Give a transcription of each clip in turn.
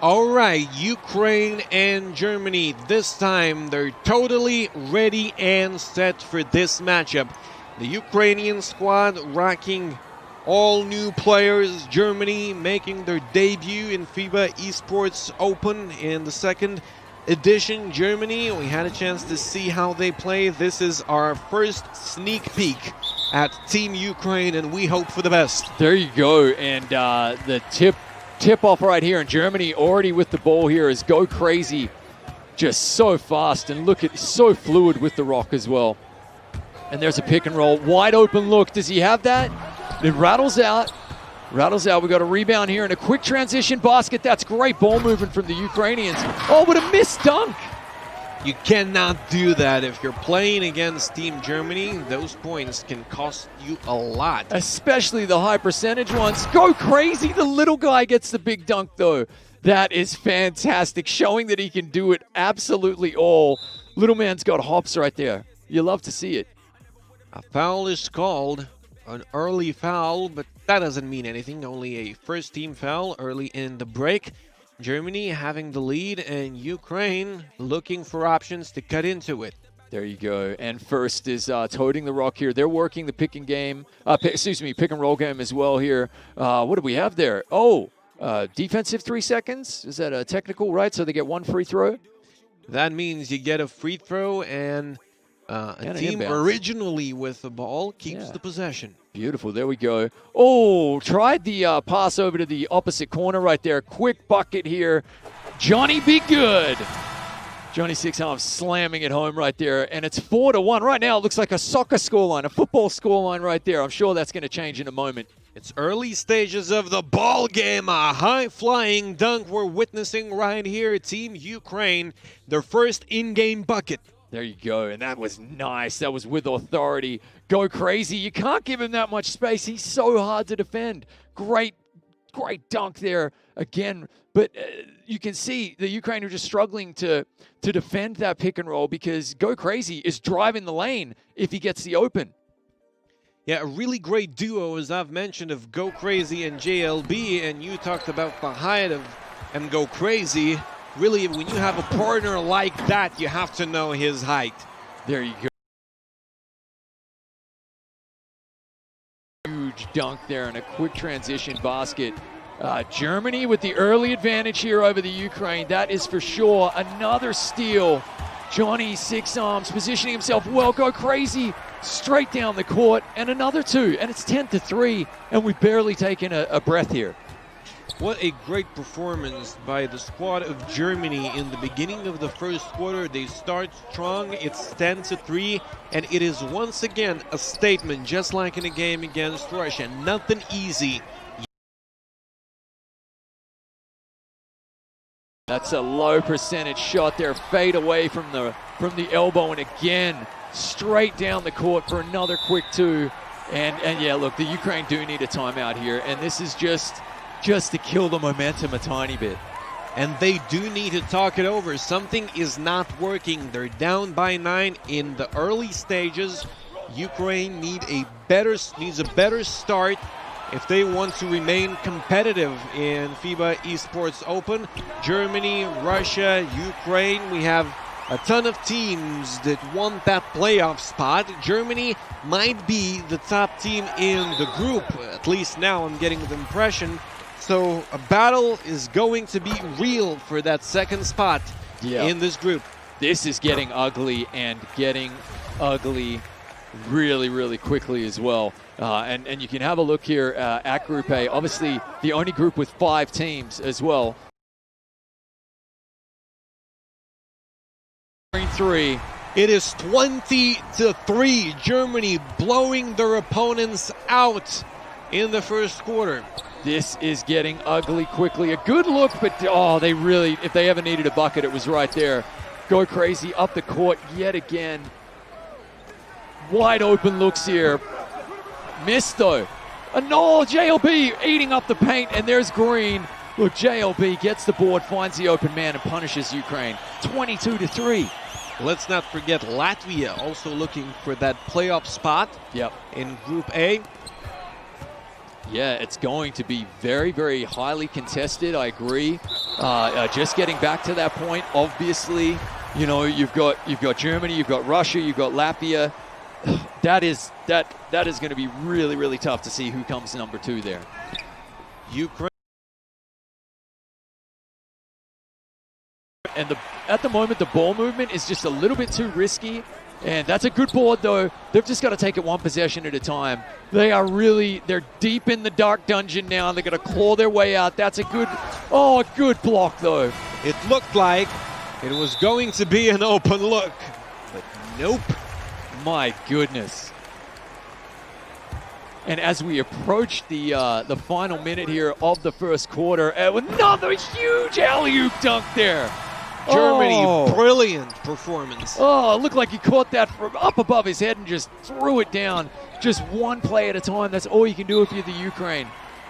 All right, Ukraine and Germany, this time they're totally ready and set for this matchup. The Ukrainian squad rocking all new players, Germany making their debut in FIBA eSports Open in the second edition. Germany, we had a chance to see how they play. This is our first sneak peek at Team Ukraine, and we hope for the best. There you go, and the tip-off right here in Germany, already with the ball here, is Go Crazy. Just so fast, and look at, so fluid with the rock as well. And there's a pick and roll, wide open look. Does he have that? It rattles out. Rattles out. We got a rebound here and a quick transition basket. That's great ball movement from the Ukrainians. Oh, what a missed dunk. You cannot do that if you're playing against Team Germany. Those points can cost you a lot. Especially the high percentage ones. Go Crazy. The little guy gets the big dunk, though. That is fantastic, showing that he can do it absolutely all. Little man's got hops right there. You love to see it. A foul is called. An early foul, but that doesn't mean anything. Only a first-team foul early in the break. Germany having the lead, and Ukraine looking for options to cut into it. There you go. And first is toting the rock here. They're working the pick and roll game as well here. What do we have there? Oh, defensive 3 seconds. Is that a technical, right? So they get one free throw? That means you get a free throw, and a team originally with the ball keeps the possession. Beautiful. There we go. Oh, tried the pass over to the opposite corner right there. Quick bucket here. Johnny be good. Johnny Sixarm slamming it home right there. And it's 4-1. Right now it looks like a soccer scoreline, a football scoreline right there. I'm sure that's going to change in a moment. It's early stages of the ball game. A high-flying dunk we're witnessing right here. Team Ukraine, their first in-game bucket. There you go, and that was nice. That was with authority. Go Crazy. You can't give him that much space. He's so hard to defend. Great dunk there again. But you can see the Ukraine are just struggling to defend that pick and roll because Go Crazy is driving the lane if he gets the open. Yeah, a really great duo, as I've mentioned, of Go Crazy and JLB, and you talked about the height of Go Crazy. Really, when you have a partner like that, you have to know his height. There you go. Huge dunk there and a quick transition basket. Germany with the early advantage here over the Ukraine. That is for sure. Another steal. Johnny Six Arms positioning himself well. Go Crazy straight down the court. And another two. And it's 10-3. And we've barely taken a breath here. What a great performance by the squad of Germany in the beginning of the first quarter. They start strong. It's 10-3, and it is once again a statement, just like in a game against Russia. Nothing easy. That's a low percentage shot there. Fade away from the elbow, and again straight down the court for another quick two. And yeah, look, the Ukraine do need a timeout here, and this is just to kill the momentum a tiny bit. And they do need to talk it over. Something is not working. They're down by 9 in the early stages. Ukraine needs a better start if they want to remain competitive in FIBA eSports Open. Germany, Russia, Ukraine, we have a ton of teams that want that playoff spot. Germany might be the top team in the group. At least now I'm getting the impression. So a battle is going to be real for that second spot in this group. This is getting ugly and getting ugly really, really quickly as well. And you can have a look here at Group A. Obviously, the only group with 5 teams as well. 3. It is 20-3. Germany blowing their opponents out in the first quarter. This is getting ugly quickly. A good look, but they really, if they ever needed a bucket, it was right there. Go Crazy up the court yet again. Wide open looks here. Missed though. JLB eating up the paint, and there's Green. Look, JLB gets the board, finds the open man, and punishes Ukraine. 22-3. Let's not forget Latvia also looking for that playoff spot in Group A. Yeah, it's going to be very, very highly contested. I agree. just getting back to that point. Obviously, you know, you've got Germany, you've got Russia, you've got Latvia. That is going to be really, really tough to see who comes number 2 there. Ukraine. And at the moment, the ball movement is just a little bit too risky. And that's a good board, though. They've just got to take it one possession at a time. They're deep in the dark dungeon now. They're going to claw their way out. That's a good block, though. It looked like it was going to be an open look, but nope. My goodness. And as we approach the final minute here of the first quarter, another huge alley-oop dunk there. Germany, brilliant performance. Oh, it looked like he caught that from up above his head and just threw it down. Just one play at a time. That's all you can do if you're the Ukraine.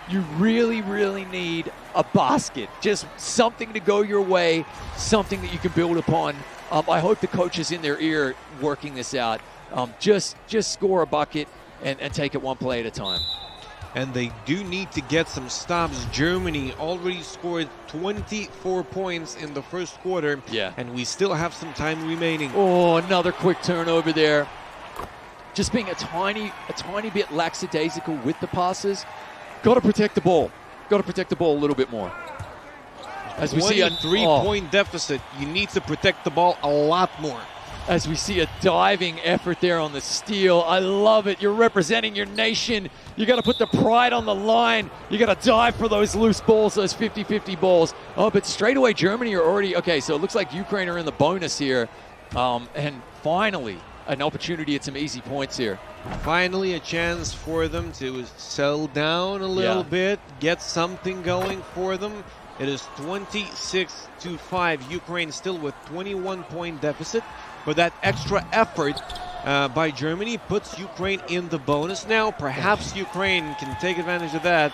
You really, really need a basket. Just something to go your way, something that you can build upon. I hope the coach is in their ear working this out. Just score a bucket and take it one play at a time. And they do need to get some stops. Germany already scored 24 points in the first quarter. Yeah. And we still have some time remaining. Oh, another quick turnover there. Just being a tiny bit lackadaisical with the passes. Got to protect the ball. Got to protect the ball a little bit more. As we see a 3-point deficit, you need to protect the ball a lot more. As we see a diving effort there on the steal. I love it. You're representing your nation. You got to put the pride on the line. You got to dive for those loose balls, those 50-50 balls. Oh, but straight away Germany are already, okay, so it looks like Ukraine are in the bonus here. And finally, an opportunity at some easy points here. Finally a chance for them to settle down a little bit, get something going for them. It is 26-5. Ukraine still with 21-point deficit. But that extra effort by Germany puts Ukraine in the bonus now. Perhaps Ukraine can take advantage of that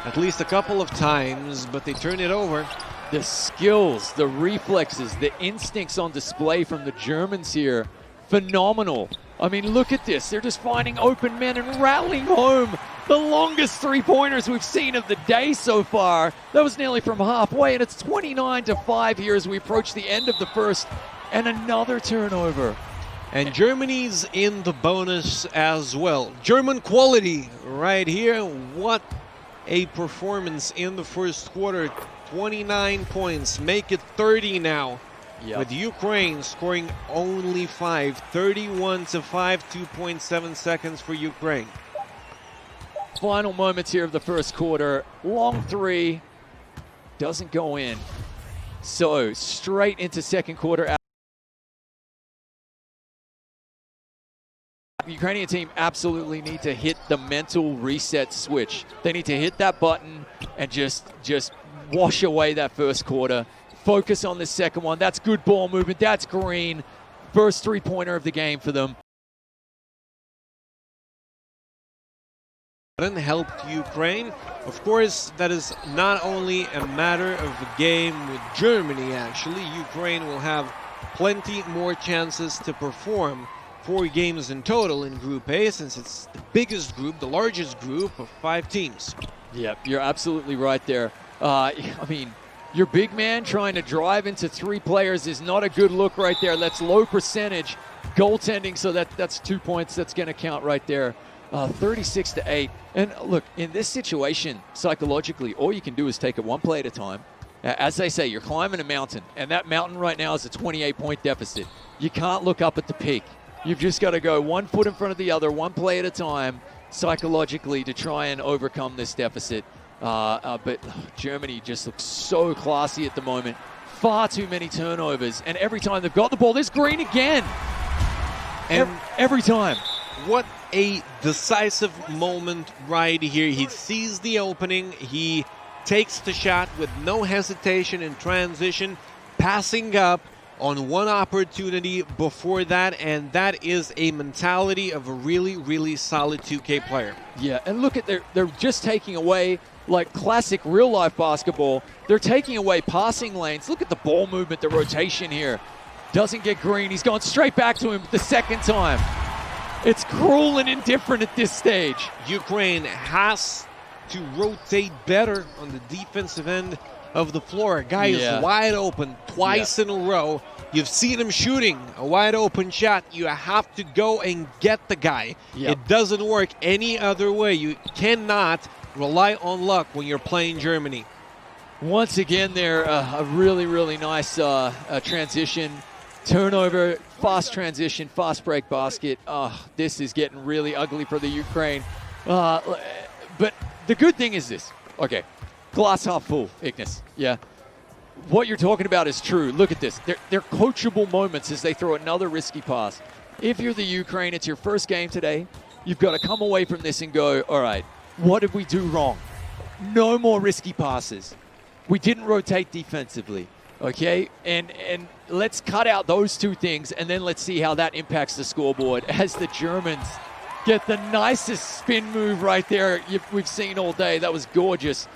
at least a couple of times, but they turn it over. The skills, the reflexes, the instincts on display from the Germans here, phenomenal. I mean, look at this. They're just finding open men and rattling home the longest three-pointers we've seen of the day so far. That was nearly from halfway, and it's 29-5 here as we approach the end of the first. And another turnover. And Germany's in the bonus as well. German quality right here. What a performance in the first quarter. 29 points. Make it 30 now. Yep. With Ukraine scoring only 5. 31-5. 2.7 seconds for Ukraine. Final moments here of the first quarter. Long three. Doesn't go in. So straight into second quarter. The Ukrainian team absolutely need to hit the mental reset switch. They need to hit that button and just wash away that first quarter. Focus on the second one. That's good ball movement. That's green. First three-pointer of the game for them. Helped Ukraine. Of course, that is not only a matter of a game with Germany, actually. Ukraine will have plenty more chances to perform. 4 games in total in Group A, since it's the biggest group, the largest group of 5 teams. Yep, you're absolutely right there. I mean, your big man trying to drive into 3 players is not a good look right there. That's low percentage goaltending, so that's 2 points that's going to count right there. 36-8. And look, in this situation, psychologically, all you can do is take it one play at a time. As they say, you're climbing a mountain, and that mountain right now is a 28-point deficit. You can't look up at the peak. You've just got to go 1 foot in front of the other, one play at a time, psychologically, to try and overcome this deficit. But Germany just looks so classy at the moment. Far too many turnovers, and every time they've got the ball, there's green again. And every time. What a decisive moment right here. He sees the opening. He takes the shot with no hesitation in transition, passing up on one opportunity before that, and that is a mentality of a really, really solid 2K player. Yeah, and look at they're just taking away, like classic real-life basketball, they're taking away passing lanes. Look at the ball movement, the rotation here. Doesn't get green. He's going straight back to him the second time. It's cruel and indifferent at this stage. Ukraine has to rotate better on the defensive end of the floor. A guy is wide open twice in a row. You've seen him shooting a wide open shot. You have to go and get the guy. It doesn't work any other way. You cannot rely on luck when you're playing Germany. Once again, there a really, really nice transition, turnover, fast transition, fast break basket. This is getting really ugly for the Ukraine. But the good thing is this. Okay, glass half full, Ignis. Yeah. What you're talking about is true. Look at this. They're coachable moments as they throw another risky pass. If you're the Ukraine, it's your first game today. You've got to come away from this and go, all right, what did we do wrong? No more risky passes. We didn't rotate defensively, okay? And let's cut out those two things, and then let's see how that impacts the scoreboard as the Germans get the nicest spin move right there we've seen all day. That was gorgeous.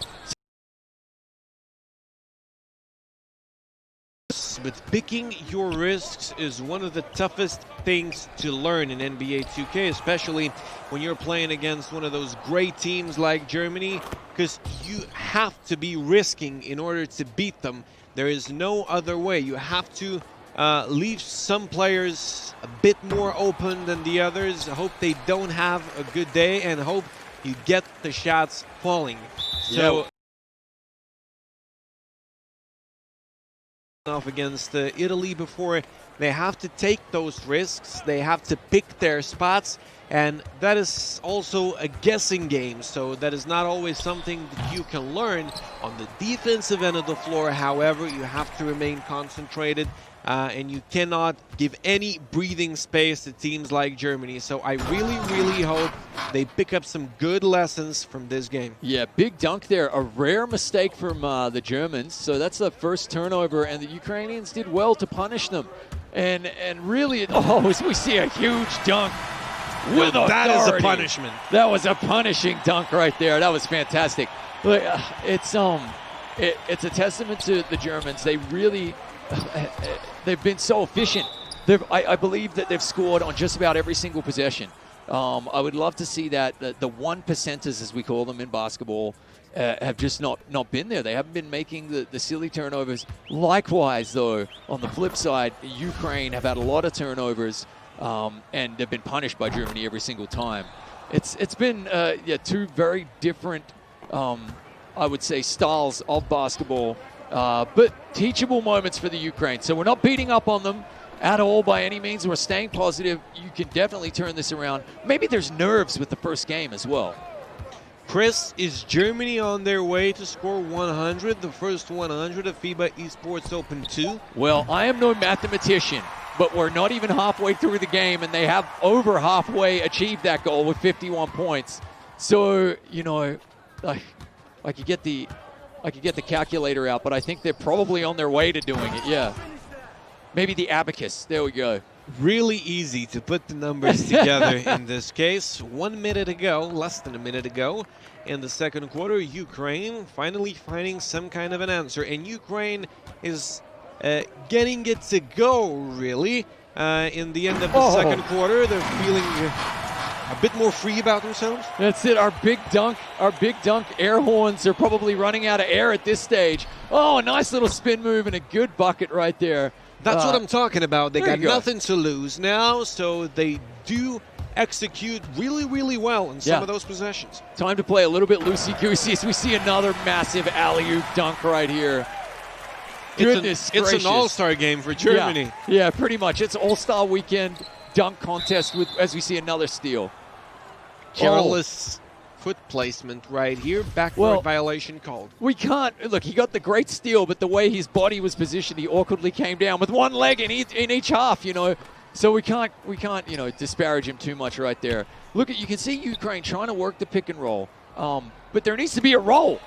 But picking your risks is one of the toughest things to learn in NBA 2K, especially when you're playing against one of those great teams like Germany, because you have to be risking in order to beat them. There is no other way. You have to leave some players a bit more open than the others, hope they don't have a good day, and hope you get the shots falling. So off against Italy before they have to take those risks. They have to pick their spots, and that is also a guessing game, so that is not always something that you can learn on the defensive end of the floor. However, you have to remain concentrated, and you cannot give any breathing space to teams like Germany. So I really, really hope they pick up some good lessons from this game. Yeah, big dunk there. A rare mistake from the Germans. So that's the first turnover, and the Ukrainians did well to punish them. And really, we see a huge dunk with authority. That is a punishment. That was a punishing dunk right there. That was fantastic. Look, it's a testament to the Germans. They really... they've been so efficient. I believe that they've scored on just about every single possession. I would love to see that. The 1%ers, as we call them in basketball, have just not been there. They haven't been making the silly turnovers. Likewise, though, on the flip side, Ukraine have had a lot of turnovers, and they've been punished by Germany every single time. It's been two very different, I would say, styles of basketball. But teachable moments for the Ukraine. So we're not beating up on them at all by any means. We're staying positive. You can definitely turn this around. Maybe there's nerves with the first game as well. Chris, is Germany on their way to score 100, the first 100 of FIBA eSports Open 2? Well, I am no mathematician, but we're not even halfway through the game, and they have over halfway achieved that goal with 51 points. So, you know, I could get the calculator out, but I think they're probably on their way to doing it, yeah. Maybe the abacus. There we go. Really easy to put the numbers together in this case. 1 minute ago, less than a minute ago, in the second quarter, Ukraine finally finding some kind of an answer. And Ukraine is getting it to go, really. In the end of the second quarter, they're feeling a bit more free about themselves. That's it. Our big dunk air horns are probably running out of air at this stage. Oh, a nice little spin move and a good bucket right there. That's what I'm talking about. They got nothing to lose now, so they do execute really, really well in some of those possessions. Time to play a little bit loosey-goosey as we see another massive alley-oop dunk right here. Goodness gracious. It's an all-star game for Germany. Yeah, pretty much. It's all-star weekend dunk contest as we see another steal. Careless foot placement right here. Backboard violation called. We can't look. He got the great steal, but the way his body was positioned, he awkwardly came down with one leg in each half. You know, so we can't disparage him too much right there. Look at, you can see Ukraine trying to work the pick and roll, but there needs to be a roll.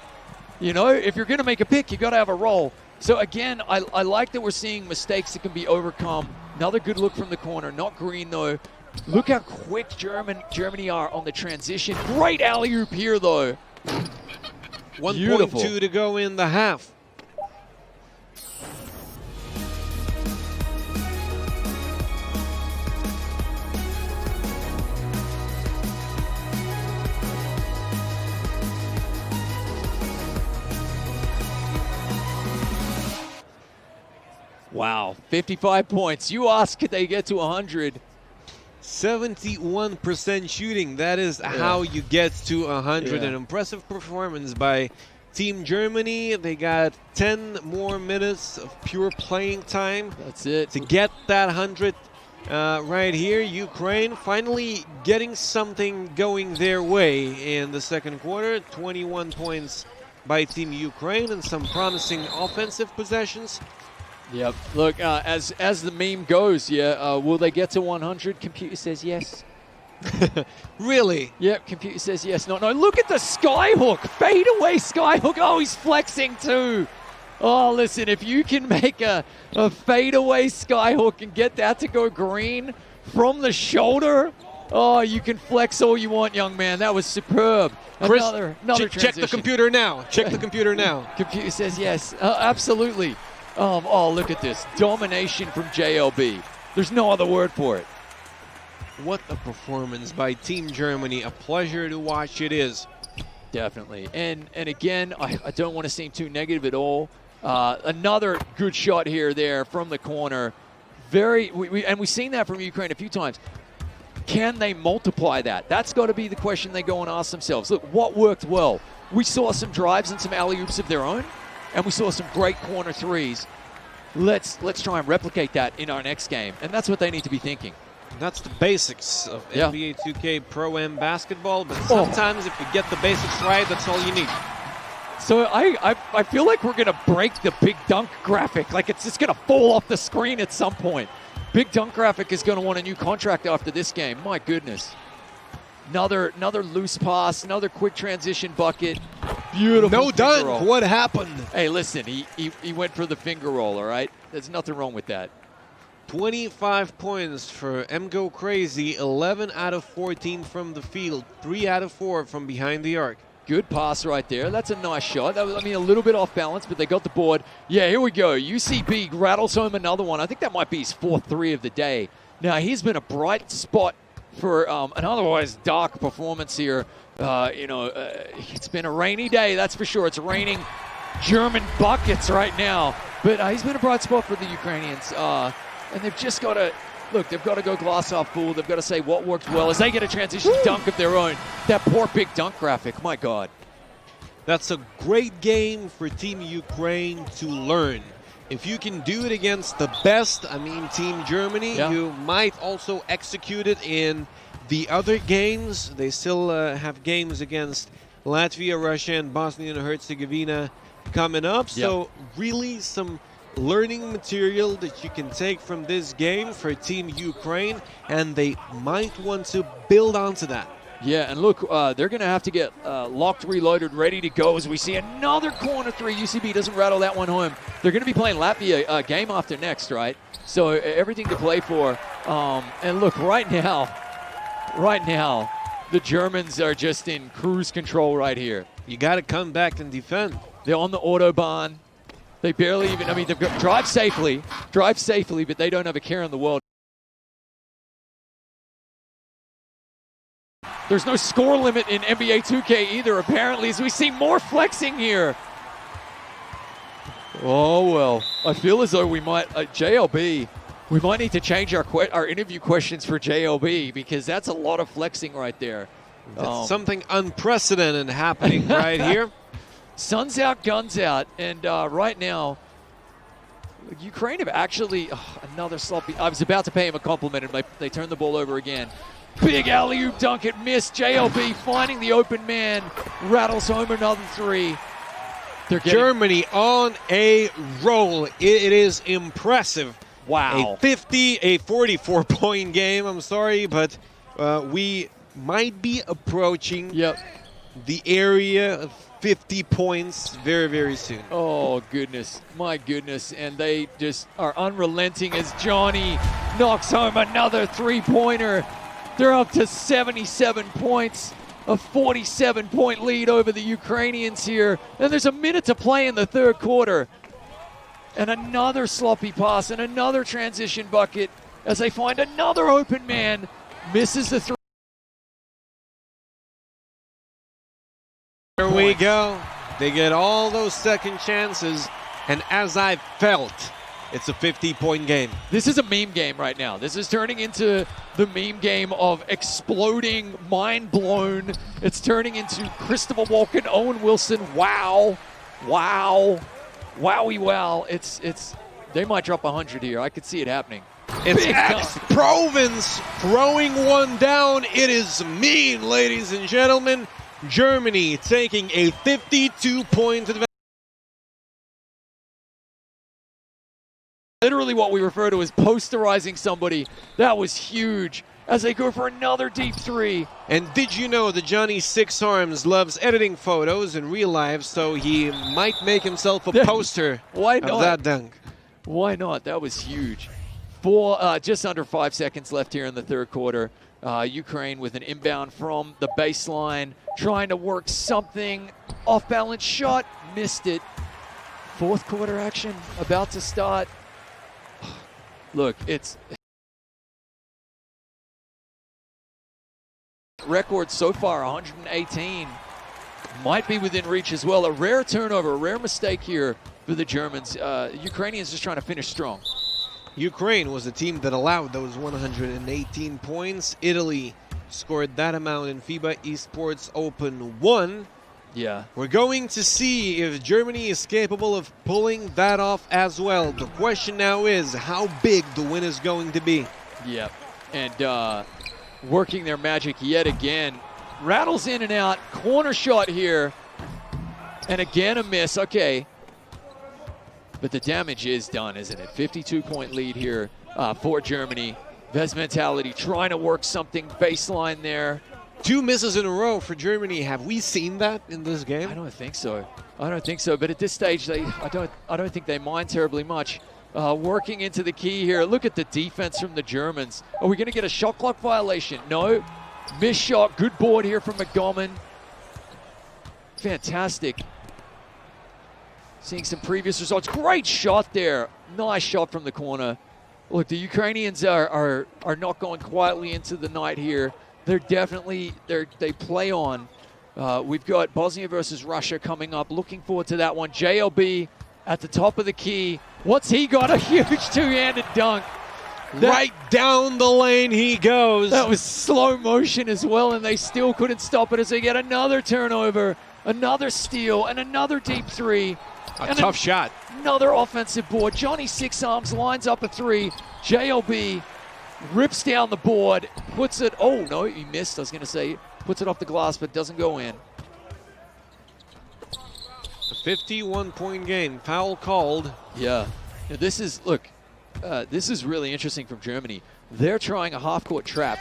You know, if you're going to make a pick, you got to have a roll. So again, I like that we're seeing mistakes that can be overcome. Another good look from the corner. Not green though. Look how quick Germany are on the transition. Great alley-oop here though. 1.2 to go in the half. Wow, 55 points. You ask, could they get to 100? 71% shooting. That is how you get to 100. Yeah. An impressive performance by Team Germany. They got 10 more minutes of pure playing time. That's it. To get that 100 right here. Ukraine finally getting something going their way in the second quarter. 21 points by Team Ukraine and some promising offensive possessions. Yep. Look, as the meme goes, will they get to 100? Computer says yes. Really? Yep, computer says yes. No, look at the skyhook. Fadeaway skyhook. Oh, he's flexing too. Oh, listen, if you can make a fadeaway skyhook and get that to go green from the shoulder, oh, you can flex all you want, young man. That was superb. Chris, another check the computer now. Check the computer now. Computer says yes. Absolutely. Oh, look at this. Domination from JLB. There's no other word for it. What a performance by Team Germany. A pleasure to watch it is. Definitely. And again, I don't want to seem too negative at all. Another good shot here, there from the corner. We've seen that from Ukraine a few times. Can they multiply that? That's got to be the question they go and ask themselves. Look, what worked well? We saw some drives and some alley-oops of their own, and we saw some great corner threes. Let's try and replicate that in our next game, and that's what they need to be thinking. That's the basics of NBA 2K Pro-Am basketball, but sometimes if you get the basics right, that's all you need. So I feel like we're going to break the big dunk graphic. Like it's just going to fall off the screen at some point. Big dunk graphic is going to want a new contract after this game. My goodness. Another loose pass, another quick transition bucket. Beautiful. No dunk. Roll. What happened? Hey, listen, he went for the finger roll, all right? There's nothing wrong with that. 25 points for Go Crazy, 11 out of 14 from the field, 3 out of 4 from behind the arc. Good pass right there. That's a nice shot. That was, a little bit off balance, but they got the board. Yeah, here we go. UCB rattles home another one. I think that might be his 4th 3 of the day. Now, he's been a bright spot for an otherwise dark performance here. It's been a rainy day, that's for sure. It's raining German buckets right now. But he's been a bright spot for the Ukrainians. And they've just got to, they've got to go glass half full. They've got to say what worked well as they get a transition dunk of their own. That poor big dunk graphic, my God. That's a great game for Team Ukraine to learn. If you can do it against the best, Team Germany, you might also execute it in the other games. They still have games against Latvia, Russia, and Bosnia and Herzegovina coming up. So really some learning material that you can take from this game for Team Ukraine, and they might want to build onto that. Yeah, and look, they're going to have to get locked, reloaded, ready to go as we see another corner three. UCB doesn't rattle that one home. They're going to be playing Latvia game after next, right? So everything to play for. And look, right now, the Germans are just in cruise control right here. You got to come back and defend. They're on the Autobahn. They barely even, they've got drive safely, but they don't have a care in the world. There's no score limit in NBA 2K either, apparently, as we see more flexing here. Oh, well, I feel as though we might, JLB, we might need to change our interview questions for JLB, because that's a lot of flexing right there. That's something unprecedented happening right here. Sun's out, guns out, and right now, Ukraine have actually, another sloppy, I was about to pay him a compliment, and they turned the ball over again. Big alley-oop dunk, it missed. JLB finding the open man, rattles home another three. Germany on a roll. It is impressive. Wow. A 44-point game, I'm sorry, but we might be approaching the area of 50 points very, very soon. Oh, goodness. My goodness. And they just are unrelenting as Johnny knocks home another three-pointer. They're up to 77 points, a 47-point lead over the Ukrainians here. And there's a minute to play in the third quarter. And another sloppy pass and another transition bucket as they find another open man. Misses the three. There we go. They get all those second chances. And as I felt it's a 50-point game. This is a meme game right now. This is turning into the meme game of exploding, mind blown. It's turning into Christopher Walken, Owen Wilson. Wow, wow, wowie wow. It's they might drop 100 here. I could see it happening. It's ex-Provence throwing one down. It is mean, ladies and gentlemen. Germany taking a 52-point advantage. Literally what we refer to as posterizing somebody. That was huge as they go for another deep three. And did you know that Johnny Six Arms loves editing photos in real life, so he might make himself a poster of that dunk. Why not? That was huge. Just under 5 seconds left here in the third quarter. Ukraine with an inbound from the baseline, trying to work something. Off-balance shot, missed it. Fourth quarter action about to start. Look, it's record so far, 118. Might be within reach as well. A rare turnover, a rare mistake here for the Germans. Ukrainians just trying to finish strong. Ukraine was the team that allowed those 118 points. Italy scored that amount in FIBA eSports Open 1. Yeah. We're going to see if Germany is capable of pulling that off as well. The question now is how big the win is going to be. Yep. And working their magic yet again. Rattles in and out. Corner shot here. And again a miss. Okay. But the damage is done, isn't it? 52-point lead here for Germany. Vez mentality trying to work something baseline there. 2 misses in a row for Germany. Have we seen that in this game? I don't think so. I don't think so. But at this stage, I don't think they mind terribly much. Working into the key here. Look at the defense from the Germans. Are we going to get a shot clock violation? No. Missed shot. Good board here from McGowan. Fantastic. Seeing some previous results. Great shot there. Nice shot from the corner. Look, the Ukrainians are not going quietly into the night here. They're definitely, they play on. We've got Bosnia versus Russia coming up. Looking forward to that one. JLB at the top of the key. What's he got? A huge two-handed dunk. Right down the lane he goes. That was slow motion as well, and they still couldn't stop it as they get another turnover, another steal, and another deep three. A tough shot. Another offensive board. Johnny Six Arms lines up a three. JLB rips down the board, puts it, oh no, he missed, I was going to say, puts it off the glass, but doesn't go in. A 51-point game, foul called. Yeah, this is, look, this is really interesting from Germany. They're trying a half-court trap.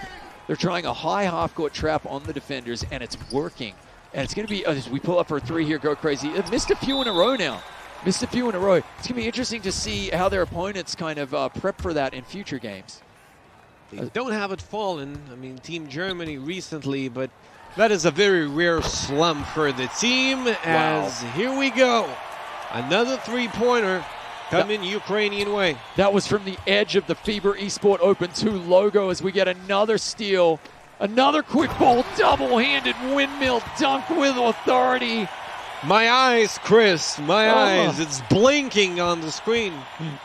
They're trying a high half-court trap on the defenders, and it's working. And it's going to be, as we pull up for a three here, go crazy. It missed a few in a row now. Missed a few in a row. It's going to be interesting to see how their opponents kind of prep for that in future games. They don't have it fallen. I mean, Team Germany recently, but that is a very rare slump for the team. As here we go. Another three-pointer coming Ukrainian way. That was from the edge of the FIBA eSport Open 2 logo as we get another steal. Another quick ball, double-handed windmill dunk with authority. My eyes, Chris, my eyes. It's blinking on the screen.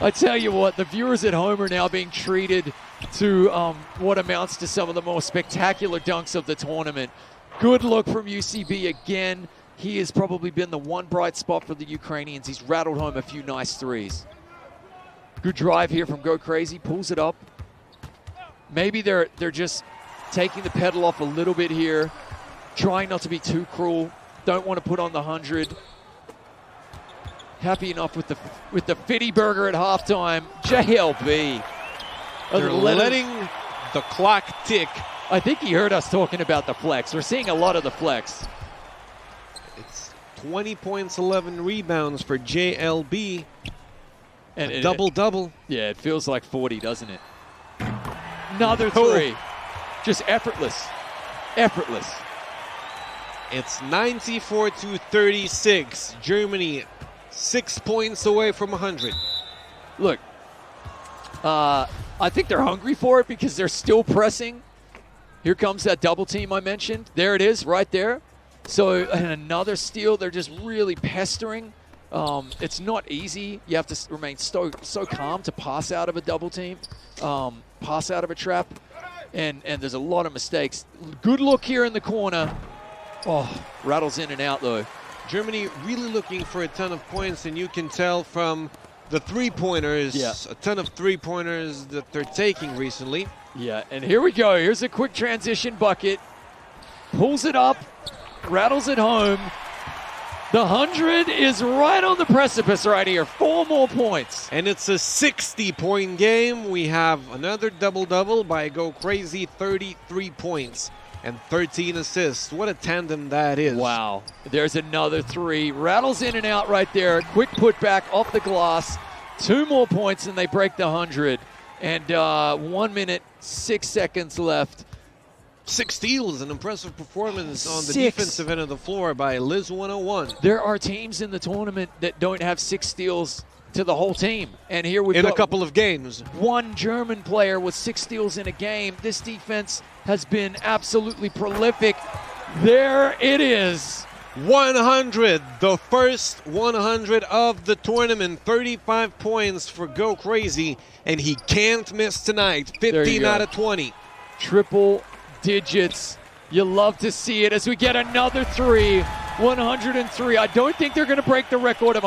I tell you what, the viewers at home are now being treated to what amounts to some of the most spectacular dunks of the tournament. Good look from UCB again. He has probably been the one bright spot for the Ukrainians. He's rattled home a few nice threes. Good drive here from Go Crazy, pulls it up. Maybe they're just taking the pedal off a little bit here, trying not to be too cruel. Don't want to put on the 100. Happy enough with the Fitty Burger at halftime. JLB. They're letting the clock tick. I think he heard us talking about the flex. We're seeing a lot of the flex. It's 20 points, 11 rebounds for JLB. And double-double. Yeah, it feels like 40, doesn't it? Another three. Just effortless. Effortless. It's 94-36. Germany 6 points away from 100. Look, I think they're hungry for it because they're still pressing. Here comes that double team I mentioned. There it is, right there. So and another steal. They're just really pestering It's not easy. You have to remain so calm to pass out of a double team, pass out of a trap, and there's a lot of mistakes. Good look here in the corner. Oh, rattles in and out though. Germany really looking for a ton of points, and you can tell from the three-pointers, a ton of three-pointers that they're taking recently. Yeah, and here we go. Here's a quick transition bucket. Pulls it up, rattles it home. The 100 is right on the precipice right here. 4 more points. And it's a 60-point game. We have another double-double by Go Crazy, 33 points and 13 assists. What a tandem that is. Wow. There's another 3. Rattles in and out right there. Quick putback off the glass. 2 more points and they break the 100. And 1 minute, 6 seconds left. 6 steals, an impressive performance on the 6. defensive end of the floor by Liz 101. There are teams in the tournament that don't have 6 steals to the whole team. And here we've got a couple of games. One German player with 6 steals in a game. This defense has been absolutely prolific. There it is. 100, the first 100 of the tournament. 35 points for Go Crazy, and he can't miss tonight. 15 out of 20. Triple digits. You love to see it as we get another 3. 103. I don't think they're going to break the record of